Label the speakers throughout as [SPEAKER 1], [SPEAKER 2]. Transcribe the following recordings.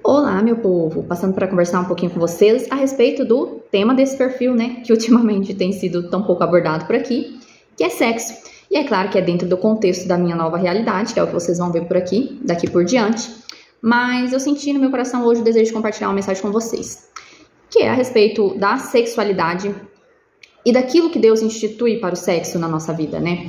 [SPEAKER 1] Olá, meu povo! Passando para conversar um pouquinho com vocês a respeito do tema desse perfil, né? Que ultimamente tem sido tão pouco abordado por aqui, que é sexo. E é claro que é dentro do contexto da minha nova realidade, que é o que vocês vão ver por aqui, daqui por diante. Mas eu senti no meu coração hoje o desejo de compartilhar uma mensagem com vocês, que é a respeito da sexualidade e daquilo que Deus institui para o sexo na nossa vida, né?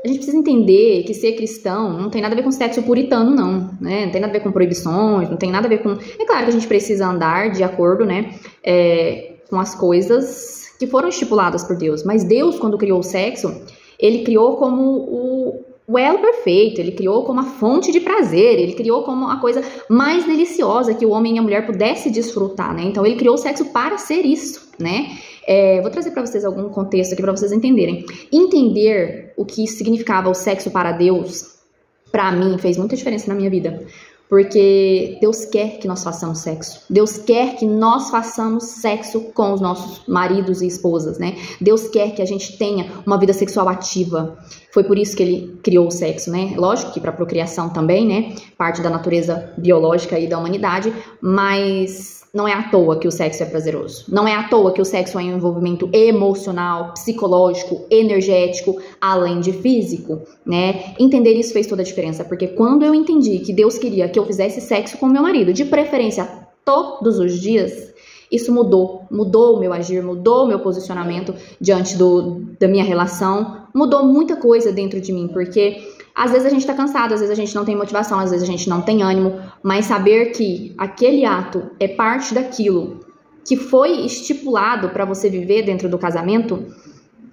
[SPEAKER 1] A gente precisa entender que ser cristão não tem nada a ver com sexo puritano, não, né? Não tem nada a ver com proibições, não tem nada a ver com... É claro que a gente precisa andar de acordo, né, com as coisas que foram estipuladas por Deus. Mas Deus, quando criou o sexo, Ele criou como o elo perfeito, Ele criou como a fonte de prazer, Ele criou como a coisa mais deliciosa que o homem e a mulher pudesse desfrutar, né? Então Ele criou o sexo para ser isso, né? Vou trazer para vocês algum contexto aqui para vocês entenderem. Entender o que significava o sexo para Deus, para mim, fez muita diferença na minha vida. Porque Deus quer que nós façamos sexo. Deus quer que nós façamos sexo com os nossos maridos e esposas, né? Deus quer que a gente tenha uma vida sexual ativa. Foi por isso que Ele criou o sexo, né? Lógico que para procriação também, né? Parte da natureza biológica e da humanidade, mas não é à toa que o sexo é prazeroso. Não é à toa que o sexo é um envolvimento emocional, psicológico, energético, além de físico, né? Entender isso fez toda a diferença, porque quando eu entendi que Deus queria que eu fizesse sexo com meu marido, de preferência todos os dias, isso mudou o meu agir, mudou o meu posicionamento diante da minha relação, mudou muita coisa dentro de mim, porque às vezes a gente tá cansado, às vezes a gente não tem motivação, às vezes a gente não tem ânimo, mas saber que aquele ato é parte daquilo que foi estipulado para você viver dentro do casamento,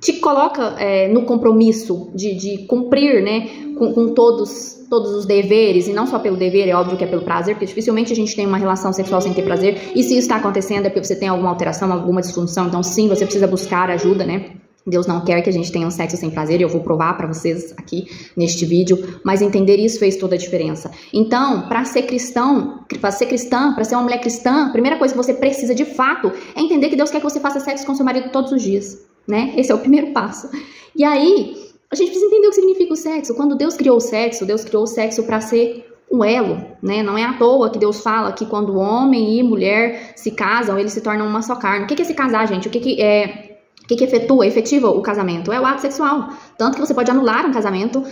[SPEAKER 1] te coloca no compromisso de cumprir, né, com todos os deveres, e não só pelo dever, é óbvio que é pelo prazer, porque dificilmente a gente tem uma relação sexual sem ter prazer, e se isso está acontecendo é porque você tem alguma alteração, alguma disfunção, então sim, você precisa buscar ajuda, né? Deus não quer que a gente tenha um sexo sem prazer, e eu vou provar para vocês aqui neste vídeo, mas entender isso fez toda a diferença. Então, para ser cristão, para ser cristã, para ser uma mulher cristã, a primeira coisa que você precisa de fato é entender que Deus quer que você faça sexo com seu marido todos os dias, né? Esse é o primeiro passo. E aí, a gente precisa entender o que significa o sexo. Quando Deus criou o sexo para ser um elo, né? Não é à toa que Deus fala que quando homem e mulher se casam, eles se tornam uma só carne. O que é se casar, gente? O que efetiva o casamento? É o ato sexual. Tanto que você pode anular um casamento,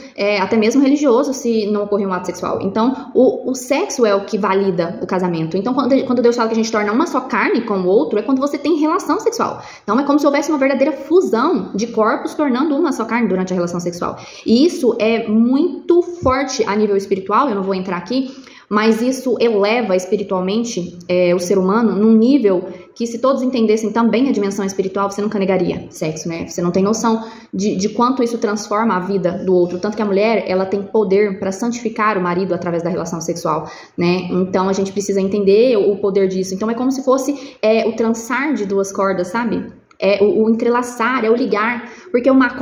[SPEAKER 1] até mesmo religioso, se não ocorrer um ato sexual. Então, o sexo é o que valida o casamento. Então, quando Deus fala que a gente torna uma só carne com o outro, é quando você tem relação sexual. Então, é como se houvesse uma verdadeira fusão de corpos tornando uma só carne durante a relação sexual. E isso é muito forte a nível espiritual, eu não vou entrar aqui, mas isso eleva espiritualmente o ser humano num nível que, se todos entendessem também a dimensão espiritual, você nunca negaria sexo, né? Você não tem noção de quanto isso transforma a vida do outro. Tanto que a mulher, ela tem poder para santificar o marido através da relação sexual, né? Então, a gente precisa entender o poder disso. Então, é como se fosse o trançar de duas cordas, sabe? O entrelaçar, o ligar. Porque uma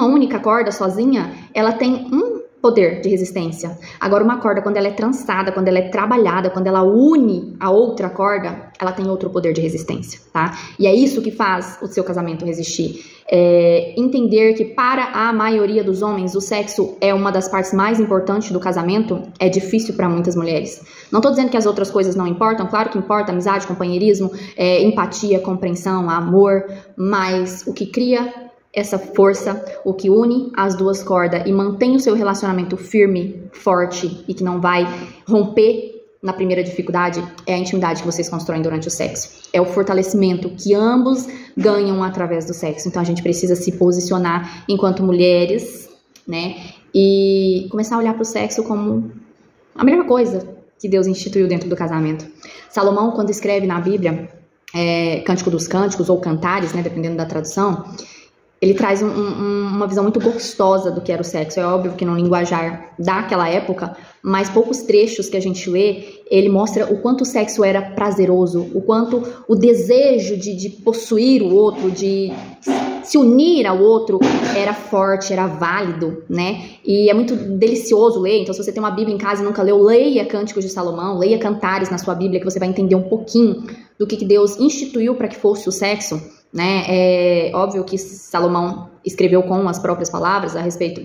[SPEAKER 1] única corda sozinha, ela tem poder de resistência. Agora, uma corda, quando ela é trançada, quando ela é trabalhada, quando ela une a outra corda, ela tem outro poder de resistência, tá? E é isso que faz o seu casamento resistir. Entender que para a maioria dos homens, o sexo é uma das partes mais importantes do casamento, é difícil para muitas mulheres. Não tô dizendo que as outras coisas não importam, claro que importa, amizade, companheirismo, empatia, compreensão, amor, mas o que cria essa força, o que une as duas cordas e mantém o seu relacionamento firme, forte e que não vai romper na primeira dificuldade, é a intimidade que vocês constroem durante o sexo. É o fortalecimento que ambos ganham através do sexo. Então a gente precisa se posicionar enquanto mulheres, né? E começar a olhar para o sexo como a melhor coisa que Deus instituiu dentro do casamento. Salomão, quando escreve na Bíblia, Cântico dos Cânticos ou Cantares, né, dependendo da tradução, ele traz uma visão muito gostosa do que era o sexo. É óbvio que no linguajar daquela época, mas poucos trechos que a gente lê, ele mostra o quanto o sexo era prazeroso, o quanto o desejo de possuir o outro, de se unir ao outro, era forte, era válido, né? E é muito delicioso ler. Então, se você tem uma Bíblia em casa e nunca leu, leia Cânticos de Salomão, leia Cantares na sua Bíblia, que você vai entender um pouquinho do que Deus instituiu para que fosse o sexo, né? É óbvio que Salomão escreveu com as próprias palavras a respeito,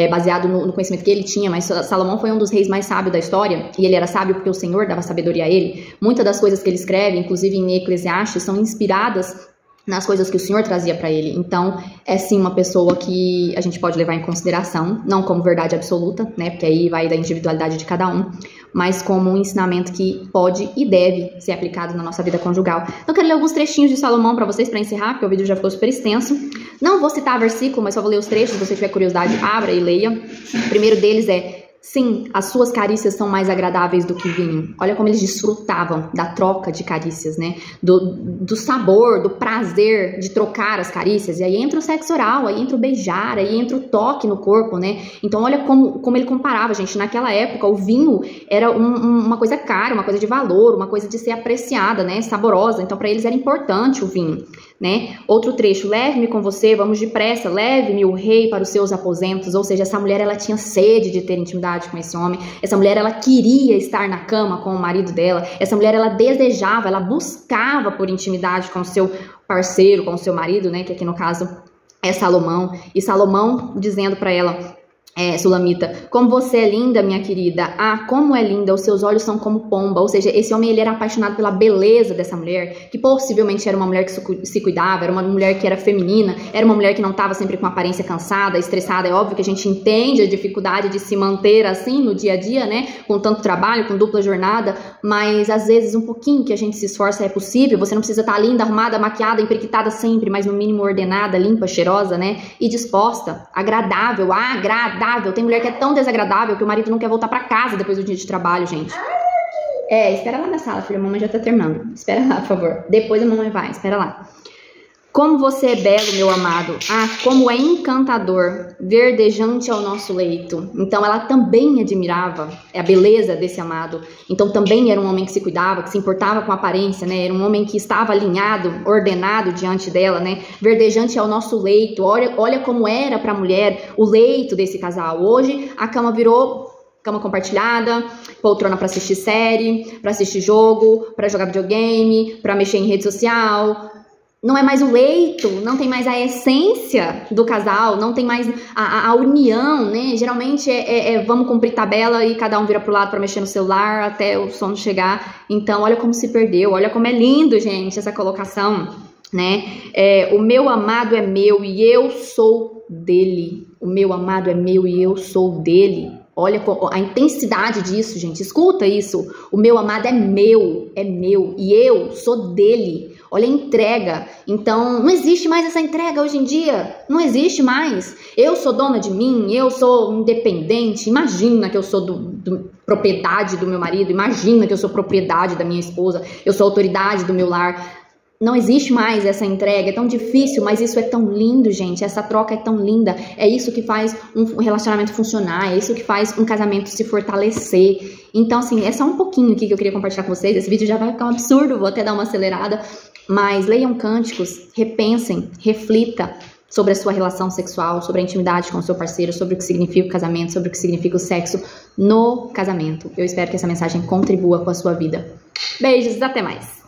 [SPEAKER 1] baseado no conhecimento que ele tinha, mas Salomão foi um dos reis mais sábios da história, e ele era sábio porque o Senhor dava sabedoria a ele. Muitas das coisas que ele escreve, inclusive em Eclesiastes, são inspiradas nas coisas que o Senhor trazia para ele. Então, é sim uma pessoa que a gente pode levar em consideração, não como verdade absoluta, né, porque aí vai da individualidade de cada um, mas como um ensinamento que pode e deve ser aplicado na nossa vida conjugal. Então, quero ler alguns trechinhos de Salomão para vocês, para encerrar, porque o vídeo já ficou super extenso. Não vou citar versículo, mas só vou ler os trechos. Se você tiver curiosidade, abra e leia. O primeiro deles é: sim, as suas carícias são mais agradáveis do que vinho. Olha como eles desfrutavam da troca de carícias, né? Do sabor, do prazer de trocar as carícias. E aí entra o sexo oral, aí entra o beijar, aí entra o toque no corpo, né? Então olha como ele comparava, gente. Naquela época, o vinho era uma coisa cara, uma coisa de valor, uma coisa de ser apreciada, né? Saborosa. Então para eles era importante o vinho, né? Outro trecho: leve-me com você, vamos depressa, leve-me o rei para os seus aposentos. Ou seja, essa mulher, ela tinha sede de ter intimidade com esse homem. Essa mulher, ela queria estar na cama com o marido dela. Essa mulher, ela desejava, ela buscava por intimidade com o seu parceiro, com o seu marido, né, que aqui no caso é Salomão. E Salomão dizendo para ela: Sulamita, como você é linda, minha querida. Ah, como é linda, os seus olhos são como pomba. Ou seja, esse homem, ele era apaixonado pela beleza dessa mulher, que possivelmente era uma mulher que se cuidava, era uma mulher que era feminina, era uma mulher que não estava sempre com aparência cansada, estressada. É óbvio que a gente entende a dificuldade de se manter assim no dia a dia, né, com tanto trabalho, com dupla jornada, mas às vezes um pouquinho que a gente se esforça é possível. Você não precisa estar linda, arrumada, maquiada, emprequitada sempre, mas no mínimo ordenada, limpa, cheirosa, né, e disposta, agradável. Tem mulher que é tão desagradável que o marido não quer voltar pra casa depois do dia de trabalho, gente. Espera lá na sala, filha, a mamãe já tá terminando. Espera lá, por favor. Depois a mamãe vai, espera lá. Como você é belo, meu amado. Ah, como é encantador, verdejante ao nosso leito. Então ela também admirava a beleza desse amado. Então também era um homem que se cuidava, que se importava com a aparência, né? Era um homem que estava alinhado, ordenado diante dela, né? Verdejante ao nosso leito. Olha como era para a mulher o leito desse casal. Hoje a cama virou cama compartilhada, poltrona para assistir série, para assistir jogo, para jogar videogame, para mexer em rede social. Não é mais o leito, não tem mais a essência do casal, não tem mais a união, né? Geralmente vamos cumprir tabela e cada um vira pro lado para mexer no celular até o sono chegar. Então, olha como se perdeu, olha como é lindo, gente, essa colocação, né? O meu amado é meu e eu sou dele. O meu amado é meu e eu sou dele. Olha a intensidade disso, gente. Escuta isso. O meu amado é meu e eu sou dele. Olha a entrega. Então, não existe mais essa entrega hoje em dia. Não existe mais. Eu sou dona de mim, eu sou independente. Imagina que eu sou propriedade do meu marido. Imagina que eu sou propriedade da minha esposa. Eu sou autoridade do meu lar. Não existe mais essa entrega, é tão difícil, mas isso é tão lindo, gente, essa troca é tão linda, é isso que faz um relacionamento funcionar, é isso que faz um casamento se fortalecer. Então, assim, é só um pouquinho aqui que eu queria compartilhar com vocês, esse vídeo já vai ficar um absurdo, vou até dar uma acelerada, mas leiam cânticos, repensem, reflita sobre a sua relação sexual, sobre a intimidade com o seu parceiro, sobre o que significa o casamento, sobre o que significa o sexo no casamento. Eu espero que essa mensagem contribua com a sua vida. Beijos, até mais!